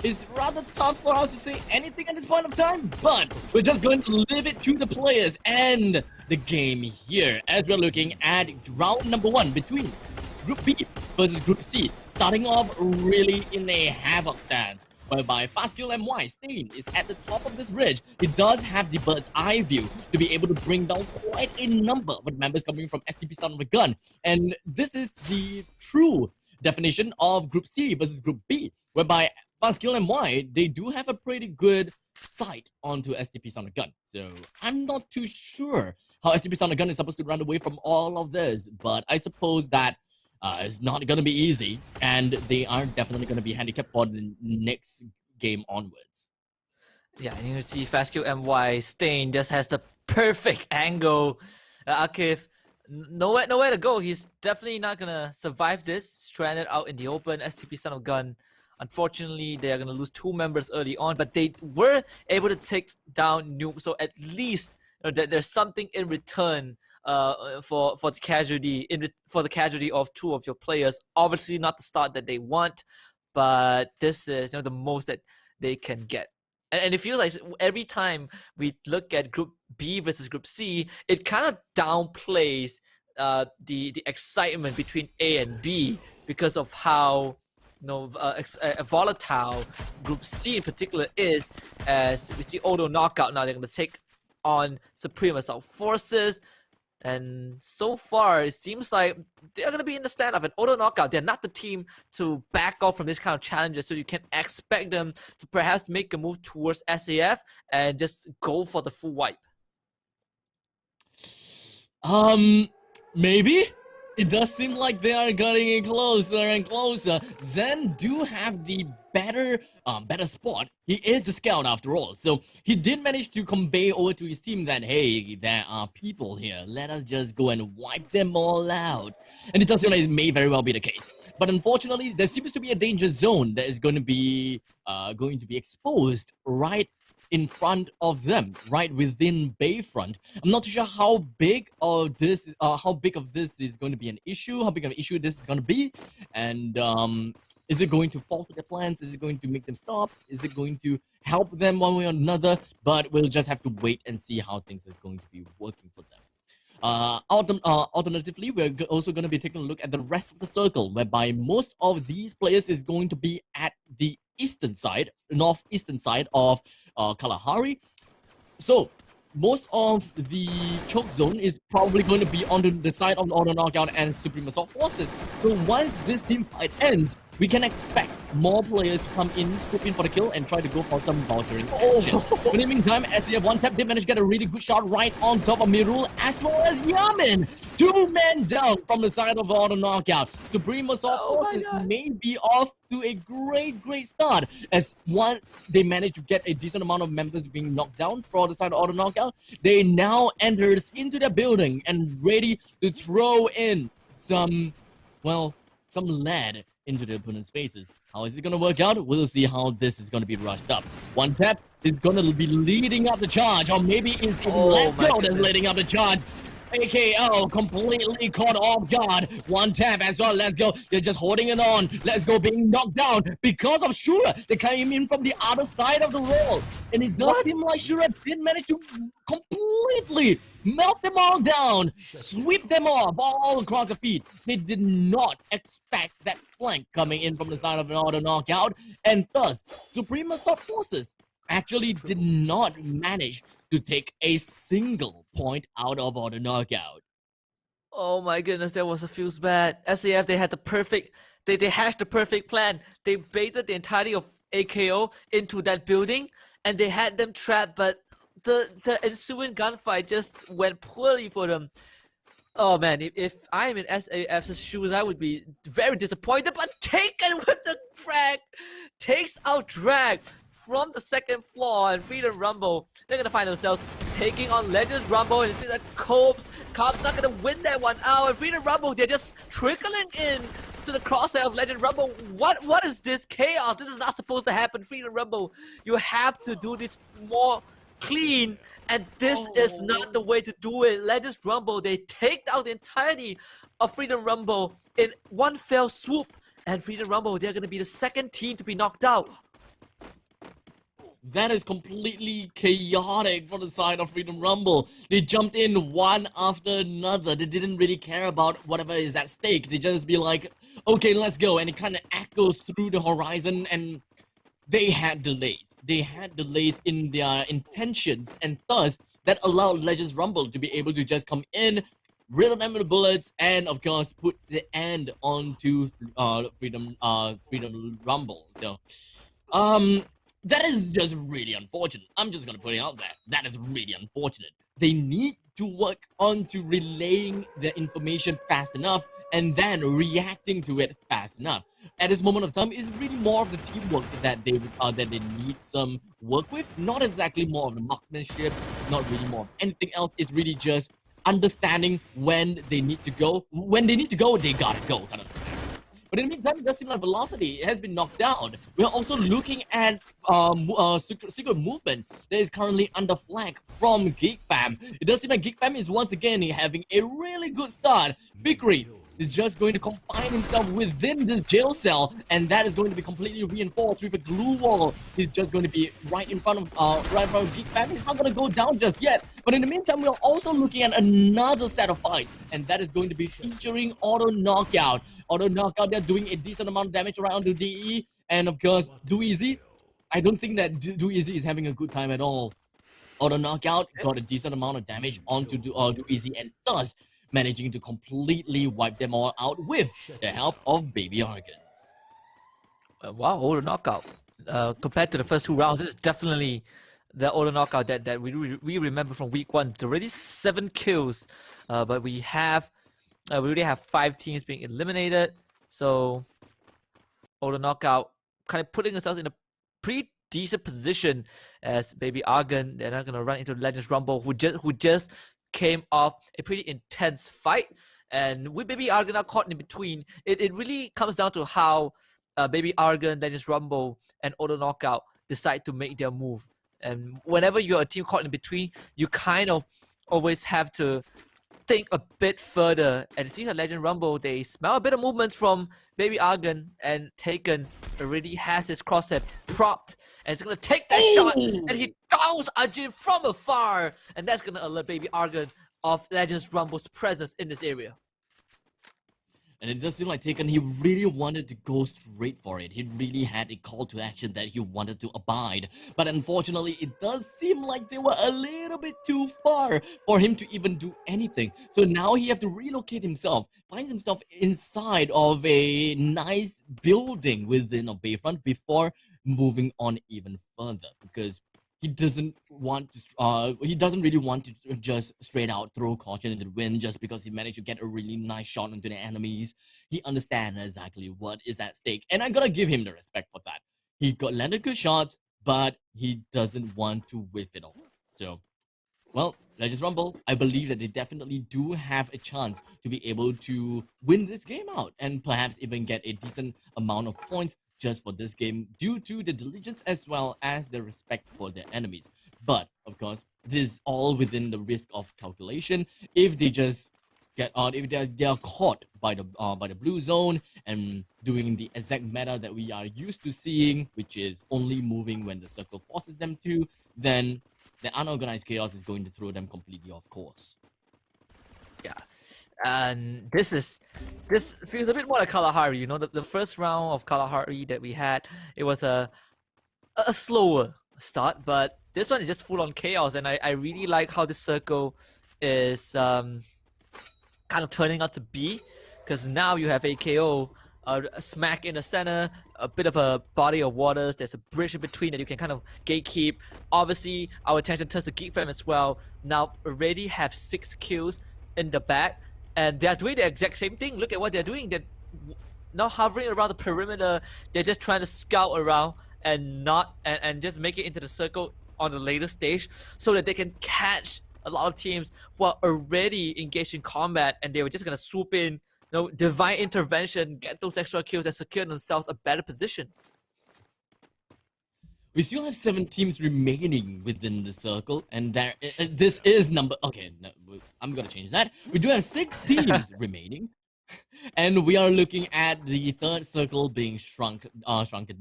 It's rather tough for us to say anything at this point of time, but we're just going to leave it to the players and the game here as we're looking at round number 1 between Group B versus Group C, starting off really in a havoc stance, whereby Fastkill MY Stain is at the top of this ridge. He does have the bird's eye view to be able to bring down quite a number of members coming from STP Son of a Gun, and this is the true definition of Group C versus Group B, whereby Fastkill MY, they do have a pretty good sight onto STP Son of a Gun. So I'm not too sure how STP Son of a Gun is supposed to run away from all of this, but I suppose that it's not going to be easy, and they are definitely going to be handicapped for the next game onwards. Yeah, and you can see Fastkill MY Stain just has the perfect angle. Akif, nowhere to go. He's definitely not going to survive this, stranded out in the open. STP Son of Gun, unfortunately, they are going to lose 2 members early on, but they were able to take down Nuke, so at least there's something in return for the casualty of 2 of your players. Obviously not the start that they want, but this is the most that they can get. And it feels like every time we look at Group B versus Group C, it kind of downplays the excitement between A and B because of how volatile Group C in particular is, as we see Auto Knockout now. They're going to take on Supreme Assault Forces. And so far, it seems like they're going to be in the standoff. And Auto Knockout, they're not the team to back off from this kind of challenges. So you can expect them to perhaps make a move towards SAF and just go for the full wipe. Maybe? It does seem like they are getting in closer and closer. Zen do have the better spot. He is the scout after all. So he did manage to convey over to his team that, hey, there are people here. Let us just go and wipe them all out. And it does seem like it may very well be the case. But unfortunately, there seems to be a danger zone that is going to be exposed right in front of them, right within Bayfront. I'm not too sure how big of this is going to be an issue, how big of an issue this is going to be, and is it going to falter their plans? Is it going to make them stop? Is it going to help them one way or another? But we'll just have to wait and see how things are going to be working for them. Alternatively, we're also going to be taking a look at the rest of the circle, whereby most of these players is going to be at the northeastern side of Kalahari. So most of the choke zone is probably going to be on the side of Auto Knockout and Supreme Assault Forces. So once this team fight ends, we can expect more players to come in, swoop in for the kill, and try to go for some vouchering action. But in the meantime, SCF one tap did manage to get a really good shot right on top of Mirul, as well as Yamin. 2 men down from the side of Auto Knockout. Supreme Assault Forces may be off to a great start, as once they manage to get a decent amount of members being knocked down for the side of Auto Knockout, they now enters into their building and ready to throw in some lead into the opponent's faces. How is it going to work out? We'll see how this is going to be rushed up. One tap is going to be leading up the charge, or maybe it's Let's Go that's leading up the charge. AKO completely caught off guard. One tap as well. Let's Go. They're just holding it on. Let's Go being knocked down because of Shura. They came in from the other side of the wall. And it does seem like Shura did manage to completely melt them all down, sweep them off all across the feet. They did not expect that flank coming in from the side of an Auto Knockout. And thus, Supreme Assault Forces actually did not manage to take a single point out of Auto Knockout. Oh my goodness, that was a feels bad. SAF, they had the perfect, they hashed the perfect plan. They baited the entirety of AKO into that building, and they had them trapped, but the ensuing gunfight just went poorly for them. Oh man, if I'm in SAF's shoes, I would be very disappointed, but taken with the drag, takes out drag from the second floor, and Freedom Rumble, they're gonna find themselves taking on Legends Rumble, and see that Cobb's not gonna win that one out, and Freedom Rumble, they're just trickling in to the crosshair of Legend Rumble. What is this chaos? This is not supposed to happen, Freedom Rumble. You have to do this more clean, and this is not the way to do it. Legends Rumble, they take out the entirety of Freedom Rumble in one fell swoop, and Freedom Rumble, they're gonna be the second team to be knocked out. That is completely chaotic for the side of Freedom Rumble. They jumped in one after another. They didn't really care about whatever is at stake. They just be like, okay, let's go. And it kind of echoes through the horizon, and they had delays. They had delays in their intentions, and thus that allowed Legends Rumble to be able to just come in, riddle them with the bullets, and of course put the end onto Freedom Rumble. So, that is just really unfortunate. I'm just gonna put it out there. That is really unfortunate. They need to work on to relaying the information fast enough and then reacting to it fast enough. At this moment of time, it's really more of the teamwork that they need some work with. Not exactly more of the marksmanship. Not really more of anything else. It's really just understanding when they need to go. When they need to go, they gotta go, kind of thing. But in the meantime, it does seem like velocity has been knocked down. We're also looking at secret movement that is currently under flag from Geek Fam. It does seem like Geek Fam is once again having a really good start. Vickery is just going to confine himself within this jail cell, and that is going to be completely reinforced with a glue wall. He's just going to be right in front of Geek Fam. He's not going to go down just yet. But in the meantime, we're also looking at another set of fights, and that is going to be featuring Auto Knockout. Auto Knockout, they're doing a decent amount of damage around to DE, and of course, Do Easy. I don't think that Do Easy is having a good time at all. Auto Knockout got a decent amount of damage onto Do Easy, and thus managing to completely wipe them all out with the help of Baby Argons. Wow, Auto Knockout. Compared to the first two rounds, this is definitely the Auto Knockout that we remember from week 1. It's already 7 kills, but we already have 5 teams being eliminated. So Auto Knockout kind of putting themselves in a pretty decent position as Baby Argon. They're not gonna run into Legends Rumble, who just came off a pretty intense fight, and with Baby Argon now caught in between, it really comes down to how Baby Argon, Legends Rumble, and Auto Knockout decide to make their move. And whenever you're a team caught in between, you kind of always have to think a bit further. And it seems like Legend Rumble, they smell a bit of movements from Baby Argon, and Taken already has his crosshair propped, and it's gonna take that shot, and he downs Ajin from afar, and that's gonna alert Baby Argon of Legends Rumble's presence in this area. And it does seem like Taken, he really wanted to go straight for it. He really had a call to action that he wanted to abide. But unfortunately, it does seem like they were a little bit too far for him to even do anything. So now he have to relocate himself, finds himself inside of a nice building within a Bayfront before moving on even further, because he doesn't really want to just straight out throw caution into the wind just because he managed to get a really nice shot into the enemies. He understands exactly what is at stake, and I gotta give him the respect for that. He got landed good shots, but he doesn't want to whiff it all. So, well, Legends Rumble, I believe that they definitely do have a chance to be able to win this game out and perhaps even get a decent amount of points just for this game due to the diligence as well as the respect for their enemies. But of course, this is all within the risk of calculation. If they just get if they are caught by the blue zone and doing the exact meta that we are used to seeing, which is only moving when the circle forces them to, then the unorganized chaos is going to throw them completely off course. Yeah. And this feels a bit more like Kalahari. You know, the first round of Kalahari that we had, it was a slower start, but this one is just full on chaos, and I really like how this circle is kind of turning out to be, because now you have AKO a smack in the center, a bit of a body of waters, there's a bridge in between that you can kind of gatekeep. Obviously, our attention turns to Geek Fam as well. Now already have 6 kills in the back, and they're doing the exact same thing. Look at what they're doing. They're not hovering around the perimeter. They're just trying to scout around and just make it into the circle on the later stage so that they can catch a lot of teams who are already engaged in combat, and they were just gonna swoop in, divine intervention, get those extra kills and secure themselves a better position. We still have 7 teams remaining within the circle, and this is number... Okay, no, I'm gonna change that. We do have 6 teams remaining. And we are looking at the third circle being shrunken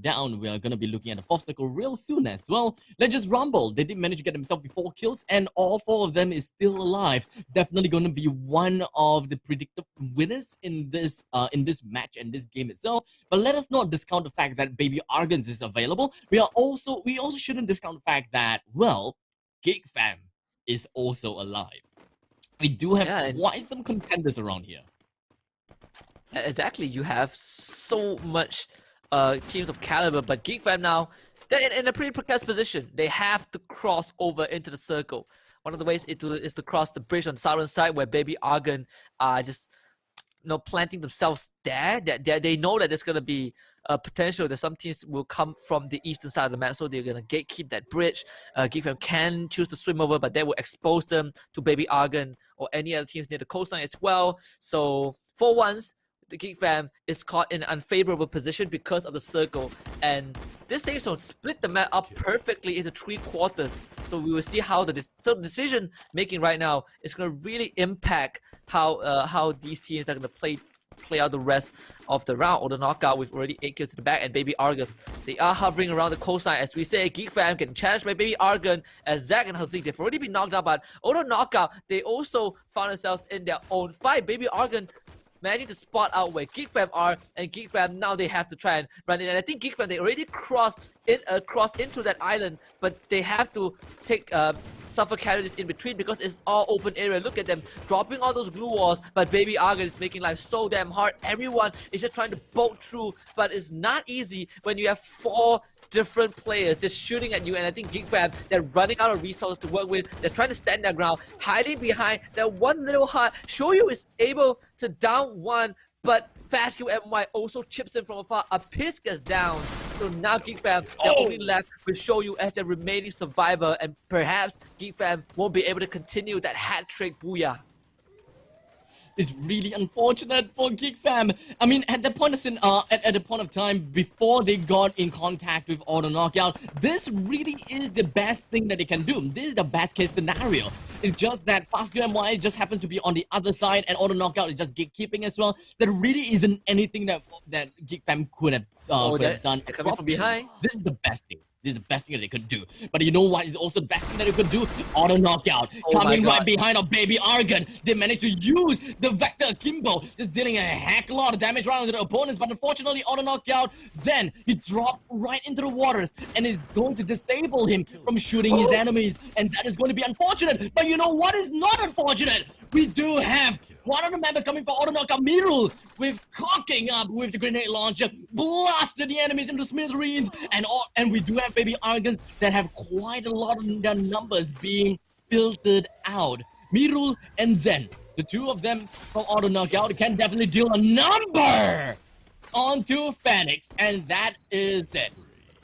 down. We are going to be looking at the fourth circle real soon as well. Let's just rumble. They did manage to get themselves with 4 kills, and all 4 of them is still alive. Definitely going to be one of the predicted winners in this match and this game itself. But let us not discount the fact that Baby Argons is available. We also shouldn't discount the fact that, well, Geek Fam is also alive. We do have quite some contenders around here. Exactly, you have so much teams of caliber, but Geek Fam now, they're in a pretty precarious position. They have to cross over into the circle. One of the ways is to cross the bridge on the southern side where Baby Argon are just planting themselves there. They know that there's going to be a potential that some teams will come from the eastern side of the map, so they're going to gatekeep that bridge. Geek Fam can choose to swim over, but that will expose them to Baby Argon or any other teams near the coastline as well. So for once, the Geek Fam is caught in an unfavorable position because of the circle, and this safe zone split the map up perfectly into 3 quarters. So we will see how the decision making right now is going to really impact how these teams are going to play out the rest of the round or the knockout with already 8 kills to the back. And Baby Argon, they are hovering around the coastline as we say. Geek Fam getting challenged by Baby Argon as Zack and Hazik, they've already been knocked out, but auto knockout, they also found themselves in their own fight. Baby Argon managing to spot out where Geek Fam are, and Geek Fam now they have to try and run in. And I think Geek Fam, they already crossed into that island, but they have to take suffer casualties in between because it's all open area. Look at them dropping all those glue walls, but Baby Argon is making life so damn hard. Everyone is just trying to bolt through, but it's not easy when you have 4 different players just shooting at you. And I think Geek Fam, they're running out of resources to work with. They're trying to stand their ground, hiding behind that one little hut. Shoyu is able to down one, but Fast Kill MY also chips in from afar. A piss gets down. So now Geek Fam, they're only left with Shoyu as their remaining survivor, and perhaps Geek Fam won't be able to continue that hat trick booyah. It's really unfortunate for Geek Fam. I mean, at the point of time before they got in contact with auto knockout, this really is the best thing that they can do. This is the best case scenario. It's just that Fast MY just happens to be on the other side, and auto knockout is just gatekeeping as well. There really isn't anything that Geek Fam could have done. Coming from behind. This is the best thing. This is the best thing that they could do. But you know what is also the best thing that they could do? Auto knockout. Coming right behind of Baby Argon. They managed to use the Vector Akimbo. Just dealing a heck lot of damage right onto the opponents. But unfortunately, auto knockout, Zen, he dropped right into the waters and is going to disable him from shooting his enemies. And that is going to be unfortunate. But you know what is not unfortunate? We do have one of the members coming for auto knockout, Mirul, with cocking up with the grenade launcher, blasted the enemies into smithereens, and we do have Baby Argons that have quite a lot of their numbers being filtered out. Mirul and Zen, the 2 of them from auto knockout, can definitely deal a number onto Phoenix, and that is it.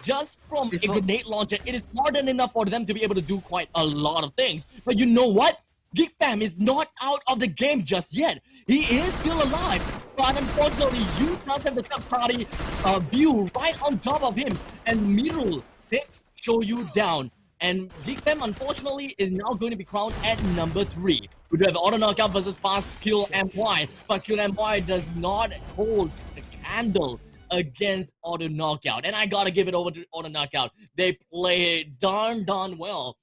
Just from a grenade launcher, it is more than enough for them to be able to do quite a lot of things. But you know what? Geek Fam is not out of the game just yet. He is still alive, but unfortunately, you does have the third-party view right on top of him, and Mirul takes Shoyu down. And Geek Fam, unfortunately, is now going to be crowned at number 3. We do have auto knockout versus Fast Kill MY. Fast Kill MY does not hold the candle against auto knockout, and I gotta give it over to auto knockout. They play darn well.